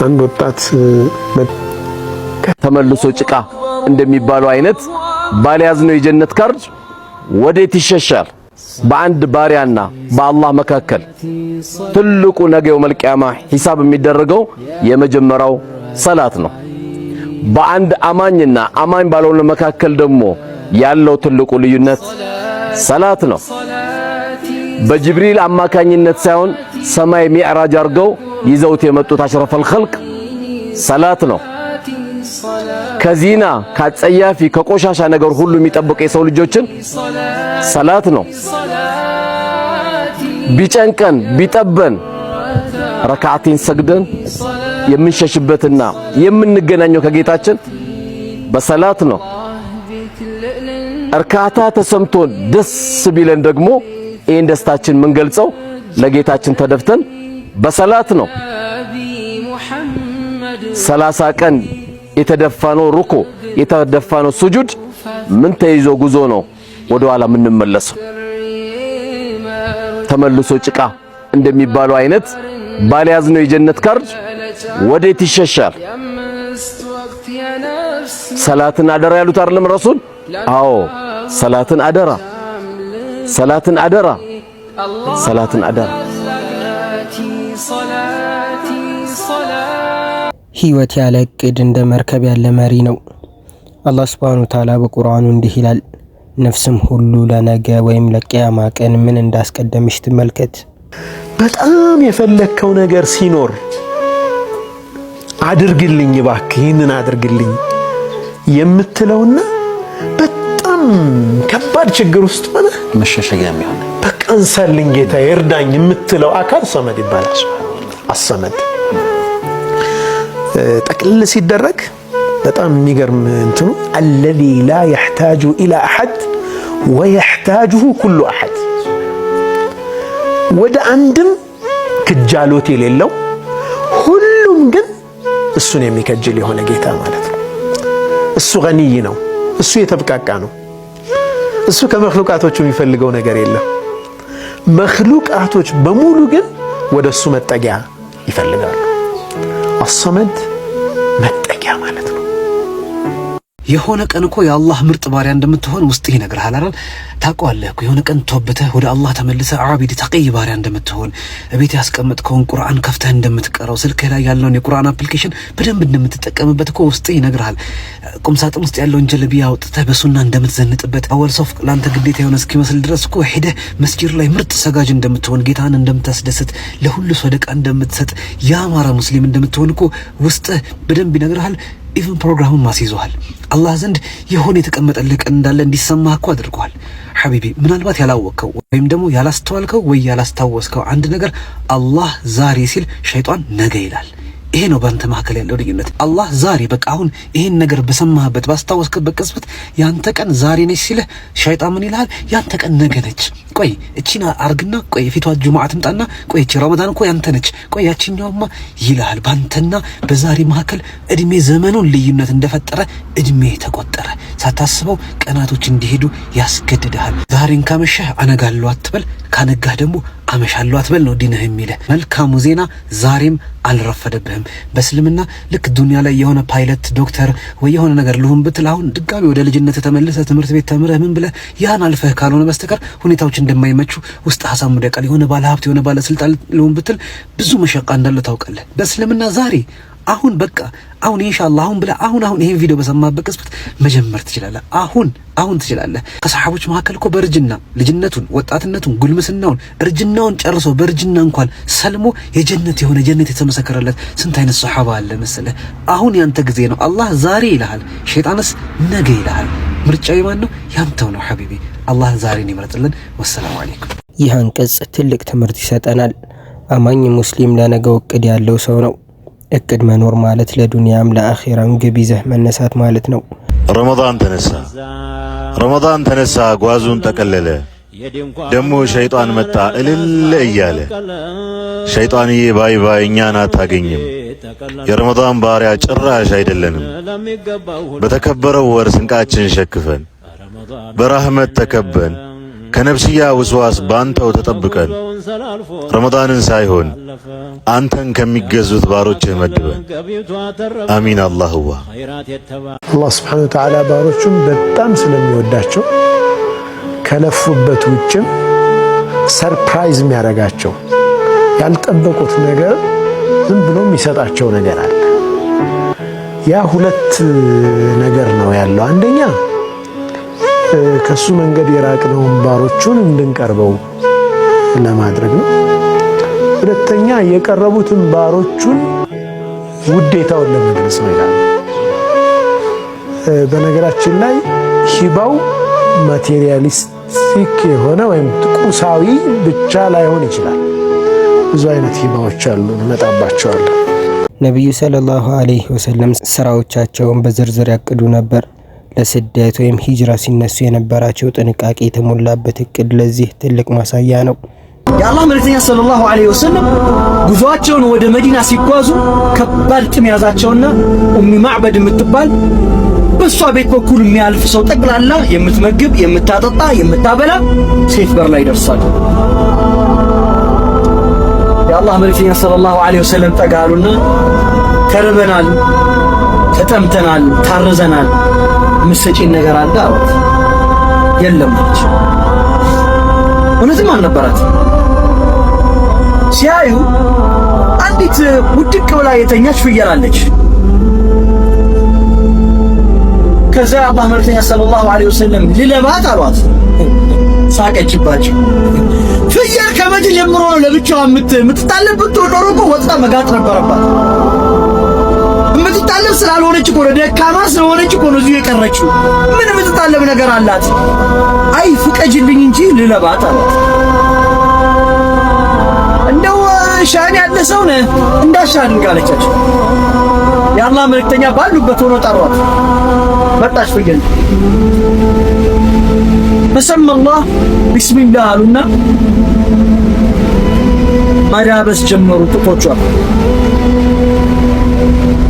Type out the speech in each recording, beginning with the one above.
አንድ ወጣት ተመልሶ ጭቃ እንደሚባለው አይነት ባልያዝነው የጀነት ካርድ ወዴት ይሸሻል? በአንድ ባሪያና በአላህ መካከል ትልቁ ነገው መልቂያማ ሂሳብ የሚደረገው የመጀመሪያው ሰላት ነው። በአንድ አማኝና አማኝ ባልሆነ መካከል ደግሞ ያለው ትልቁ ልዩነት ሰላት ነው። በጅብሪል አማካኝነት ሳይሆን ሰማይ ሚዕራጅ አድርገው ይዘውት የመጡት አሽረፈል ኸልቅ ሰላት ነው። ከዚና ከጸያፊ ከቆሻሻ ነገር ሁሉ የሚጠብቅ የሰው ልጆችን ሰላት ነው። ቢጨንቀን ቢጠበን ረካዓቲን ሰግደን የምንሸሽበትና የምንገናኘው ከጌታችን በሰላት ነው። እርካታ ተሰምቶን ደስ ቢለን ደግሞ ይህን ደስታችን የምንገልጸው ለጌታችን ተደፍተን በሰላት ነው። 30 ቀን የተደፋነው ሩኩ የተደፋነው ሱጁድ ምን ተይዞ ጉዞ ነው ወደ ኋላ የምንመለሰው? ተመልሶ ጭቃ እንደሚባለው አይነት ባልያዝነው የጀነት ካርድ ወዴት ይሸሻል? ሰላትን አደራ ያሉት አይደለም ረሱል? አዎ ሰላትን አደራ፣ ሰላትን አደራ፣ ሰላትን አደራ። ህይወት ያለ እቅድ እንደ መርከብ ያለ መሪ ነው። አላህ ሱብሓነሁ ወተዓላ በቁርአኑ እንዲህ ይላል፣ ነፍስም ሁሉ ለነገ ወይም ለቂያማ ቀን ምን እንዳስቀደምሽ ትመልከት። በጣም የፈለከው ነገር ሲኖር አድርግልኝ እባክህ ይህንን አድርግልኝ የምትለውና በጣም ከባድ ችግር ውስጥ ሆነ መሸሸጊያ የሚሆን በቃ እንሰልኝ ጌታ ይርዳኝ የምትለው አካል ሰመድ ይባላል። አሰመድ ጠቅልል ሲደረግ በጣም የሚገርም እንትኑ አለዚ ላ يحتاج الى احد ويحتاجه كل احد ወደ አንድም ክጃሎት የሌለው ሁሉም ግን እሱን የሚከጅል የሆነ ጌታ ማለት ነው። እሱ ገኒይ ነው። እሱ የተብቃቃ ነው። እሱ ከመخلوቃቶቹ የሚፈልገው ነገር የለም። መخلوቃቶች በሙሉ ግን ወደሱ መጠጊያ ይፈልጋሉ። አሰመድ መጠጊያ ማለት ነው። የሆነ ቀን እኮ የአላህ ምርጥ ባሪያ እንደምትሆን ውስጥ ይነግርሃል አይደል? ታውቀዋለህ እኮ የሆነ ቀን ተወብተህ ወደ አላህ ተመልሰህ ዓቢድ ተቂይ ባሪያ እንደምትሆን፣ እቤት ያስቀመጥከውን ቁርአን ከፍተህ እንደምትቀራው፣ ስልክህ ላይ ያለውን የቁርአን አፕሊኬሽን በደንብ እንደምትጠቀምበት እኮ ውስጥ ይነግርሃል። ቁምሳጥን ውስጥ ያለውን ጀለቢያ አውጥተህ በሱና እንደምትዘንጥበት፣ አወል ሶፍ ላንተ ግዴታ የሆነ እስኪመስል ድረስ እኮ ሄደህ መስጂድ ላይ ምርጥ ሰጋጅ እንደምትሆን፣ ጌታን እንደምታስደስት፣ ለሁሉ ሰደቃ እንደምትሰጥ፣ ያማረ ሙስሊም እንደምትሆን እኮ ውስጥህ በደንብ ይነግርሃል። ኢቭን ፕሮግራሙን ማስይዘዋል። አላህ ዘንድ የሆነ የተቀመጠልህ ቀን እንዳለ እንዲሰማህ እኮ አድርጓል። ሐቢቢ ምናልባት ያላወቅከው ወይም ደግሞ ያላስተዋልከው ወይ ያላስታወስከው አንድ ነገር አላህ ዛሬ ሲል ሸይጣን ነገ ይላል። ይሄ ነው በአንተ መካከል ያለው ልዩነት። አላህ ዛሬ በቃ አሁን ይሄን ነገር በሰማህበት ባስታወስክበት ቅጽበት ያንተ ቀን ዛሬ ነች ሲልህ ሸይጣን ምን ይልሃል? ያንተ ቀን ነገ ነች። ቆይ እቺና አርግና ቆይ ፊቷ ጁሙዓ ትምጣና ቆይ እቺ ረመዳን እኮ ያንተ ነች ቆይ ያቺኛውማ ይልሃል። ባንተና በዛሬ መካከል እድሜ ዘመኑን ልዩነት እንደፈጠረ እድሜ ተቆጠረ። ሳታስበው ቀናቶች እንዲሄዱ ያስገድድሃል። ዛሬን ካመሸህ አነጋለሁ አትበል፣ ካነጋህ ደግሞ አመሻለሁ አትበል ነው ዲንህ የሚልህ። መልካሙ ዜና ዛሬም አልረፈደብህም። በእስልምና ልክ ዱንያ ላይ የሆነ ፓይለት ዶክተር ወይ የሆነ ነገር ልሁን ብትል አሁን ድጋሚ ወደ ልጅነት ተመልሰህ ትምህርት ቤት ተምረህ ምን ብለህ ያን አልፈህ ካልሆነ በስተቀር ሁኔታዎች እንደማይመቹ ውስጥ ሐሳብ ሙደቃል የሆነ ባለ ሀብት የሆነ ባለ ስልጣን ልሁን ብትል ብዙ መሸቃ እንዳለ ታውቃለህ። በእስልምና ዛሬ አሁን በቃ አሁን ኢንሻአላህ አሁን ብለህ አሁን ይሄን ቪዲዮ በሰማህበት ቅጽበት መጀመር ትችላለህ። አሁን ትችላለህ። ከሰሃቦች መካከል እኮ በእርጅና ልጅነቱን፣ ወጣትነቱን፣ ጉልምስናውን፣ እርጅናውን ጨርሶ በእርጅና እንኳን ሰልሞ የጀነት የሆነ ጀነት የተመሰከረለት ስንት አይነት ሰሃባ አለ መሰለህ። አሁን ያንተ ጊዜ ነው። አላህ ዛሬ ይልሃል፣ ሸይጣንስ ነገ ይልሃል። ምርጫው የማን ነው? ያንተው ነው ሐቢቢ። አላህ ዛሬን ይመርጥልን። ወሰላሙ አለይኩም። ይህ አንቀጽ ትልቅ ትምህርት ይሰጠናል። አማኝ ሙስሊም ለነገው እቅድ ያለው ሰው ነው። እቅድ መኖር ማለት ለዱንያም ለአኺራም ግብ ይዘህ መነሳት ማለት ነው። ረመዳን ተነሳ ጓዙን ጠቀለለ። ደሞ ሸይጣን መጣ እልል እያለ። ሸይጣንዬ ባይ ባይ እኛን አታገኝም። የረመዳን ባሪያ ጭራሽ አይደለንም። በተከበረው ወር ስንቃችን ሸክፈን በራህመት ተከበን ከነፍስያ ውስዋስ ባንተው ተጠብቀን ረመዳንን ሳይሆን አንተን ከሚገዙት ባሮችህ መድበን። አሚን። አላህዋ አላህ ሱብሓነሁ ወተዓላ ባሮቹን በጣም ስለሚወዳቸው ከለፉበት ውጭም ሰርፕራይዝ የሚያደርጋቸው ያልጠበቁት ነገር ዝም ብሎ የሚሰጣቸው ነገር አለ። ያ ሁለት ነገር ነው ያለው። አንደኛ ከሱ መንገድ የራቅነውን ባሮቹን እንድንቀርበው ለማድረግ ነው። ሁለተኛ የቀረቡትን ባሮቹን ውዴታውን ለመግለጽ ነው ይላል። በነገራችን ላይ ሂባው ማቴሪያሊስቲክ የሆነ ወይም ቁሳዊ ብቻ ላይሆን ይችላል። ብዙ አይነት ሂባዎች አሉ፣ እንመጣባቸዋለን። ነቢዩ ሰለላሁ ዐለይሂ ወሰለም ስራዎቻቸውን በዝርዝር ያቅዱ ነበር። ለስደት ወይም ሂጅራ ሲነሱ የነበራቸው ጥንቃቄ የተሞላበት እቅድ ለዚህ ትልቅ ማሳያ ነው። የአላህ መልእክተኛ ሰለላሁ ዐለይሂ ወሰለም ጉዟቸውን ወደ መዲና ሲጓዙ ከባድ ጥም ያዛቸውና ኡሚ ማዕበድ የምትባል በሷ ቤት በኩል የሚያልፍ ሰው ጠቅላላ የምትመግብ፣ የምታጠጣ፣ የምታበላ ሴት በር ላይ ደርሳሉ። የአላህ መልእክተኛ ሰለላሁ ዐለይሂ ወሰለም ጠጋሉና ተርበናል፣ ተጠምተናል፣ ታርዘናል፣ ምሰጪን ነገር አለ አሉት። የለም አለች። እውነትም አልነበራት። ሲያዩ አንዲት ውድቅ ብላ የተኛች ፍየል አለች። ከዛ አላህ መልእክተኛ ሰለላሁ ዐለይሂ ወሰለም ልለባት አሏት። ሳቀችባቸው። ፍየል ከመቼ ጀምሮ ነው ለብቻዋ የምትታለብት? ኖሮ እኮ ወጥታ መጋጥ ነበረባት። የምትታለብ ስላልሆነች እኮ ነው፣ ደካማ ስለሆነች እኮ ነው እዚሁ የቀረችው። ምን የምትታለብ ነገር አላት? አይ ፍቀጅልኝ እንጂ ልለባት አሏት። እንደው ሻን ያለ ሰው ነህ እንዳሻን ጋለቻቸው። የአላህ መልእክተኛ ባሉበት ሆኖ ጠሯት። መጣች ፍየል። በሰመላህ ቢስሚላህ አሉና ማዳበስ ጀመሩ ጡቶቿን።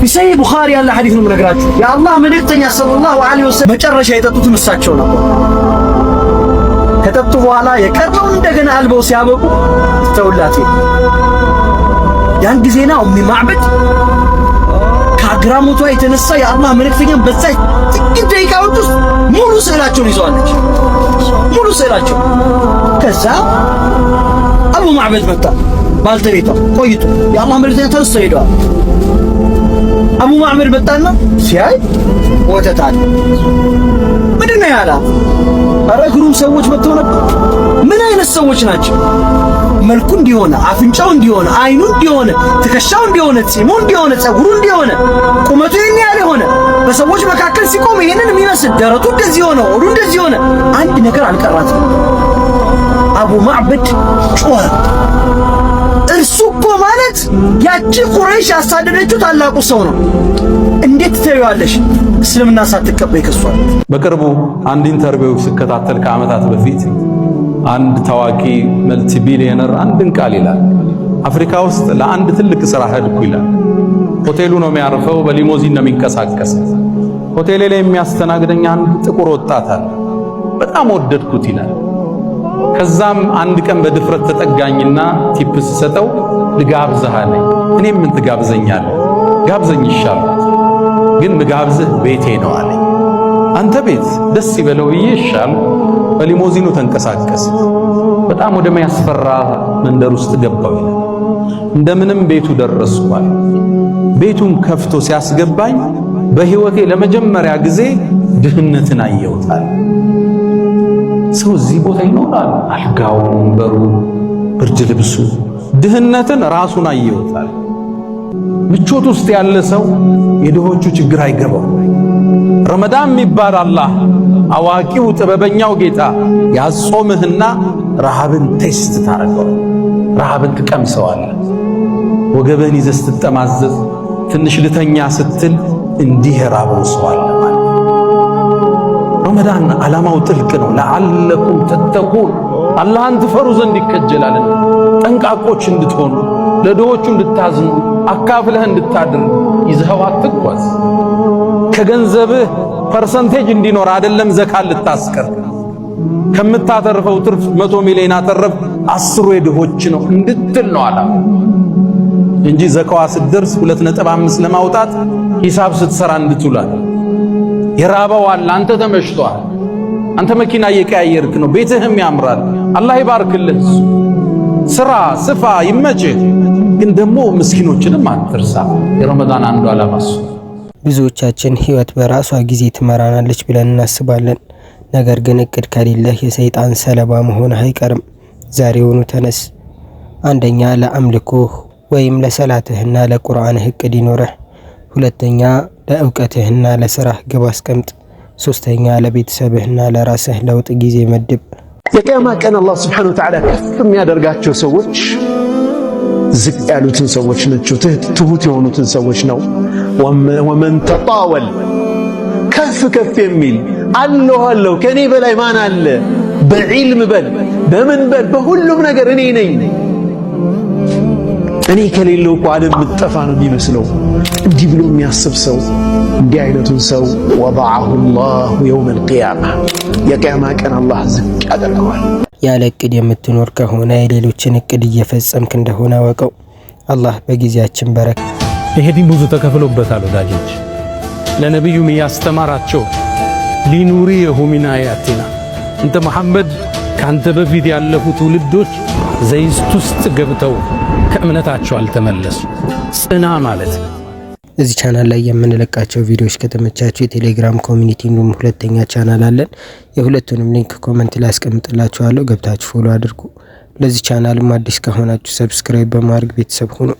ፊሰይ ቡኻሪ ያለ ሐዲስ ነው የምነግራችሁ። የአላህ መልእክተኛ ሰለላሁ ዐለይሂ ወሰለም መጨረሻ የጠጡትን እሳቸው ነበር። ከጠጡ በኋላ የቀረውን እንደገና አልበው ሲያበቁ ተውላቴ ያን ጊዜና ኡሚ ማዕበድ ከአግራሞቷ የተነሳ የአላህ መልእክተኛን በዛ ጥቂት ደቂቃዎች ውስጥ ሙሉ ስዕላቸውን ይዘዋለች። ሙሉ ስዕላቸው። ከዛ አቡ ማዕበድ መጣ። ባልተቤቷ ቆይቶ የአላህ መልእክተኛ ተነስተው ሄደዋል። አቡ ማዕበድ መጣና ሲያይ ወተት አለ። ምንድን ነው ያላት? ኧረ ግሩም ሰዎች መጥተው ነበር። ምን አይነት ሰዎች ናቸው? መልኩ እንዲሆነ፣ አፍንጫው እንዲሆነ፣ አይኑ እንዲሆነ፣ ትከሻው እንዲሆነ፣ ጺሙ እንዲሆነ፣ ጸጉሩ እንዲሆነ፣ ቁመቱ ይሄን ያህል ሆነ፣ በሰዎች መካከል ሲቆም ይሄንን የሚመስል ደረቱ እንደዚህ ሆነ፣ ሆዱ እንደዚህ ሆነ። አንድ ነገር አልቀራትም። አቡ ማዕበድ ጮኸ። እርሱ እኮ ማለት ያቺ ቁረይሽ ያሳደደችው ታላቁ ሰው ነው። እንዴት ትተይዋለሽ? እስልምና ሳትቀበይ ከሷል። በቅርቡ አንድ ኢንተርቪው ሲከታተል ከዓመታት በፊት አንድ ታዋቂ መልቲ ቢሊየነር አንድን ቃል ይላል። አፍሪካ ውስጥ ለአንድ ትልቅ ስራ ሄድኩ ይላል። ሆቴሉ ነው የሚያርፈው፣ በሊሞዚን ነው የሚንቀሳቀስ። ሆቴሌ ላይ የሚያስተናግደኝ አንድ ጥቁር ወጣት አለ። በጣም ወደድኩት ይላል። ከዛም አንድ ቀን በድፍረት ተጠጋኝና ቲፕ ስሰጠው ልጋብዝህ አለኝ። እኔም ምን ትጋብዘኛለህ? ጋብዘኝ ይሻላል፣ ግን ምጋብዝህ ቤቴ ነው አለኝ። አንተ ቤት ደስ ይበለው ብዬ ይሻል። በሊሞዚኑ ተንቀሳቀስ። በጣም ወደ ሚያስፈራ መንደር ውስጥ ገባው ይላል። እንደምንም ቤቱ ደረስኳል። ቤቱን ከፍቶ ሲያስገባኝ በህይወቴ ለመጀመሪያ ጊዜ ድህነትን አየሁታል። ሰው እዚህ ቦታ ይኖራል። አልጋው፣ ወንበሩ፣ ብርድ ልብሱ፣ ድህነትን ራሱን አየሁታል። ምቾት ውስጥ ያለ ሰው የድሆቹ ችግር አይገባው። ረመዳን የሚባል አላህ አዋቂው ጥበበኛው ጌታ ያጾምህና ረሃብን ቴስት ታረገው፣ ረሃብን ትቀምሰዋለህ። ወገበን ይዘህ ስትጠማዘዝ ትንሽ ልተኛ ስትል እንዲህ ራበው ሰው አለ ማለት። ረመዳን ዓላማው ጥልቅ ነው። ለዓለኩም ተተቁን አላህን ትፈሩ ዘንድ ይከጀላል። ጠንቃቆች እንድትሆኑ፣ ለድሆቹ እንድታዝኑ፣ አካፍለህ እንድታድር ይዘኸው አትጓዝ። ከገንዘብህ ፐርሰንቴጅ እንዲኖር አይደለም ዘካ ልታስቀር። ከምታተርፈው ትርፍ 100 ሚሊዮን አተረፍ 10 የድሆች ነው እንድትል ነው አላ እንጂ ዘካዋ ስትደርስ 2.5 ለማውጣት ሂሳብ ስትሰራ እንድትውላል። የራበው አለ፣ አንተ ተመሽቷል፣ አንተ መኪና እየቀያየርክ ነው፣ ቤትህም ያምራል፣ አላህ ይባርክልህ። ስራ ስፋ ይመችህ፣ ግን ደግሞ ምስኪኖችንም አትርሳ። የረመዳን አንዱ ዓላማ እሱ። ብዙዎቻችን ህይወት በራሷ ጊዜ ትመራናለች ብለን እናስባለን። ነገር ግን እቅድ ከሌለህ የሰይጣን ሰለባ መሆንህ አይቀርም። ዛሬውኑ ተነስ። አንደኛ ለአምልኮህ ወይም ለሰላትህና ለቁርአንህ እቅድ ይኖረህ። ሁለተኛ ለእውቀትህና ለስራህ ግብ አስቀምጥ። ሶስተኛ ለቤተሰብህና ለራስህ ለውጥ ጊዜ መድብ። የቂያማ ቀን አላህ ሱብሓነሁ ወተዓላ ከፍ የሚያደርጋቸው ሰዎች ዝቅ ያሉትን ሰዎች ናቸው። ትሁት የሆኑትን ሰዎች ነው። ወመን ተጣወል ከፍ ከፍ የሚል አለሁ ከኔ በላይ ማን አለ? በዒልም በል በምን በል በሁሉም ነገር እኔ ነኝ። እኔ ከሌለው እኮ ዓለም ምጠፋ ነው የሚመስለው። እንዲህ ብሎ የሚያስብ ሰው እንዲህ አይነቱን ሰው ወضعه الله يوم القيامة የቂያማ ቀን አላህ ዝቅ ያደርገዋል። ያለ እቅድ የምትኖር ከሆነ የሌሎችን እቅድ እየፈጸምክ እንደሆነ ወቀው። አላህ በጊዜያችን በረከት። ይሄ ዲን ብዙ ተከፍሎበታል ወዳጆች። ለነብዩም ያስተማራቸው ሊኑሪየሁ ሚን አያቲና እንተ መሐመድ ካንተ በፊት ያለፉ ትውልዶች ዘይስት ውስጥ ገብተው ከእምነታቸው አልተመለሱ። ጽና ማለት ነው። እዚህ ቻናል ላይ የምንለቃቸው ቪዲዮዎች ከተመቻችሁ የቴሌግራም ኮሚኒቲ እንዲሁም ሁለተኛ ቻናል አለን። የሁለቱንም ሊንክ ኮሜንት ላይ አስቀምጥላችኋለሁ። ገብታችሁ ፎሎ አድርጉ። ለዚህ ቻናልም አዲስ ከሆናችሁ ሰብስክራይብ በማድረግ ቤተሰብ ሁኑ።